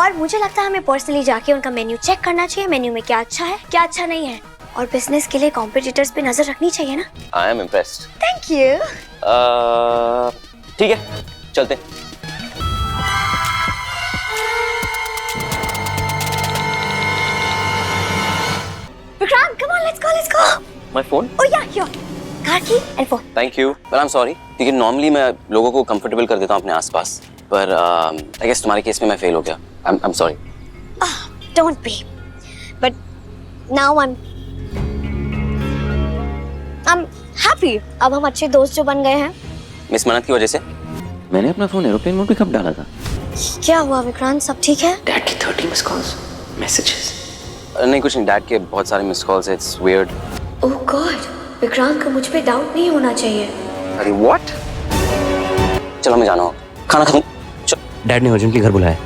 और मुझे लगता है हमें पर्सनली जाके उनका मेन्यू चेक करना चाहिए, मेन्यू में क्या अच्छा है क्या अच्छा नहीं है, और बिजनेस के लिए कॉम्पिटिटर्स पे नजर रखनी चाहिए ना। I am impressed. Thank you. ठीक है, चलते हैं। Vikrant, come on, let's go. My phone? Oh yeah, here. Car की and phone. Thank you, but I'm sorry, क्योंकि नॉर्मली मैं लोगों को कंफर्टेबल कर देता हूँ अपने आसपास, पर आई गेस तुम्हारे केस में मैं फेल हो गया। I'm sorry. Don't be. But now I'm happy. अब हम अच्छे दोस्त जो बन गए हैं। मिस मन्नत की वजह से मैंने अपना फोन एरोप्लेन मोड पे कब डाला था? क्या हुआ विक्रांत, सब ठीक है? डैड की 30 मिस कॉल्स, मैसेजेस। नहीं कुछ नहीं, डैड के बहुत सारे miss calls, it's weird. Oh God, Vikrant को मुझ पे डाउट नहीं होना चाहिए। अरे व्हाट? चलो मैं जाना हूँ, खाना खा लूं। डैड ने अर्जेंटली घर बुलाया।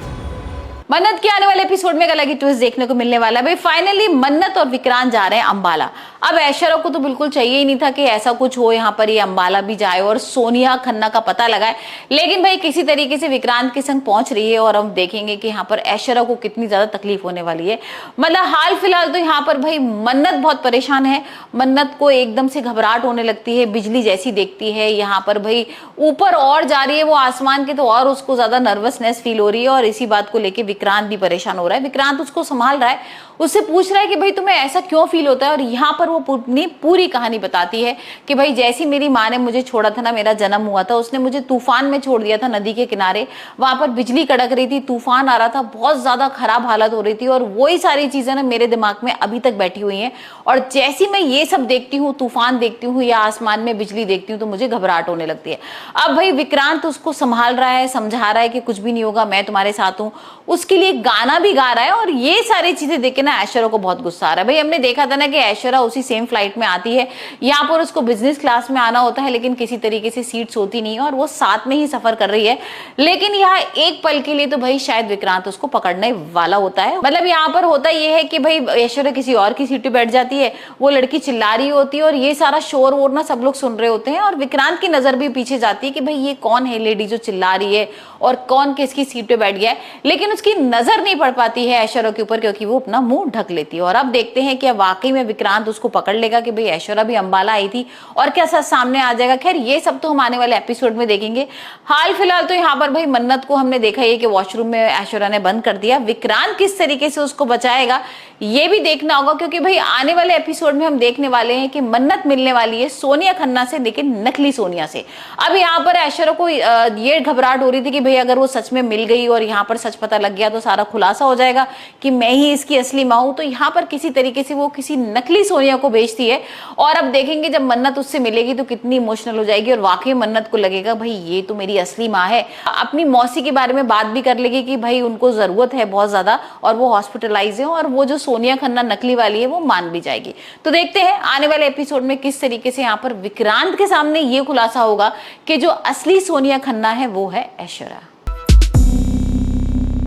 मन्नत के आने वाले एपिसोड में एक अलग ही ट्विस्ट देखने को मिलने वाला है। भाई फाइनली मन्नत और विक्रांत जा रहे हैं अंबाला। अब ऐश्वर्या को तो बिल्कुल चाहिए ही नहीं था कि ऐसा कुछ हो, यहाँ पर ये अंबाला भी जाए और सोनिया खन्ना का पता लगाए, लेकिन भाई किसी तरीके से विक्रांत के संग पहुंच रही है और हम देखेंगे कि यहाँ पर ऐश्वर्या को कितनी ज्यादा तकलीफ होने वाली है। मतलब हाल फिलहाल तो यहाँ पर भाई मन्नत बहुत परेशान है। मन्नत को एकदम से घबराहट होने लगती है, बिजली जैसी देखती है, यहाँ पर भाई ऊपर और जा रही है वो आसमान के, तो और उसको ज्यादा नर्वसनेस फील हो रही है और इसी बात को लेकर विक्रांत भी परेशान हो रहा है। विक्रांत उसको संभाल रहा है, उससे पूछ रहा है कि भाई तुम्हें ऐसा क्यों फील होता है, और यहाँ पर वो अपनी पूरी कहानी बताती है कि भाई जैसी मेरी माँ ने मुझे छोड़ा था ना, मेरा जन्म हुआ था, उसने मुझे तूफान में छोड़ दिया था नदी के किनारे। वहां पर बिजली कड़क रही थी, तूफान आ रहा था, बहुत ज्यादा खराब हालत हो रही थी, और वही सारी चीजें ना मेरे दिमाग में अभी तक बैठी हुई हैं। और जैसी मैं ये सब देखती हूँ, तूफान देखती हूँ या आसमान में बिजली देखती हूँ, तो मुझे घबराहट होने लगती है। अब भाई विक्रांत उसको संभाल रहा है, समझा रहा है कि कुछ भी नहीं होगा, मैं तुम्हारे साथ हूँ, उसके लिए गाना भी गा रहा है। और ये सारी चीजें देख के ना ऐश्वर्या को बहुत गुस्सा आ रहा है। भाई हमने देखा था ना कि ऐश्वर्या उसी सेम फ्लाइट में आती है, यहाँ पर उसको बिजनेस क्लास में आना होता है, लेकिन किसी तरीके से सीट्स होती नहीं है और वो साथ में ही सफर कर रही है। लेकिन यहाँ एक पल के लिए तो भाई शायद विक्रांत उसको पकड़ने वाला होता है। मतलब यहाँ पर होता ये है कि भाई ऐश्वर्या किसी और की सीट पे बैठ जाती है, वो लड़की चिल्ला रही होती है और ये सारा शोर वोर ना सब लोग सुन रहे होते हैं, और विक्रांत की नजर भी पीछे जाती है कि भाई ये कौन है लेडी जो चिल्ला रही है और कौन किसकी सीट पे बैठ गया है। लेकिन उसकी नजर नहीं पड़ पाती है ऐश्वर्या के ऊपर, क्योंकि वो अपना मुंह ढक लेती है। और अब देखते हैं कि वाकई में विक्रांत उसको पकड़ लेगा कि भाई ऐश्वर्या भी अंबाला आई थी और क्या सच सामने आ जाएगा। खैर ये सब तो हम आने वाले एपिसोड में देखेंगे। हाल फिलहाल तो यहाँ पर भाई मन्नत को हमने देखा है कि वॉशरूम में ऐश्वर्या ने बंद कर दिया। विक्रांत किस तरीके से उसको बचाएगा ये भी देखना होगा, क्योंकि भाई आने वाले एपिसोड में हम देखने वाले हैं कि मन्नत मिलने वाली है सोनिया खन्ना से, लेकिन नकली सोनिया से। अब यहाँ पर ऐश्वर्या को ये घबराहट हो रही थी कि भाई अगर वो सच में मिल गई और यहाँ पर सच पता लग गया तो सारा खुलासा हो जाएगा कि मैं ही इसकी असली माँ हूं। तो यहाँ पर किसी तरीके से वो किसी नकली सोनिया को भेजती है, और अब देखेंगे जब मन्नत उससे मिलेगी तो कितनी इमोशनल हो जाएगी और वाकई मन्नत को लगेगा भाई ये तो मेरी असली माँ है। अपनी मौसी के बारे में बात भी कर लेगी कि भाई उनको जरूरत है बहुत ज्यादा और वो हॉस्पिटलाइज है, और वो जो सोनिया खन्ना नकली वाली है वो मान भी जाएगी। तो देखते हैं आने वाले एपिसोड में किस तरीके से यहाँ पर विक्रांत के सामने ये खुलासा होगा कि जो असली सोनिया खन्ना है वो है ऐश्वर्या।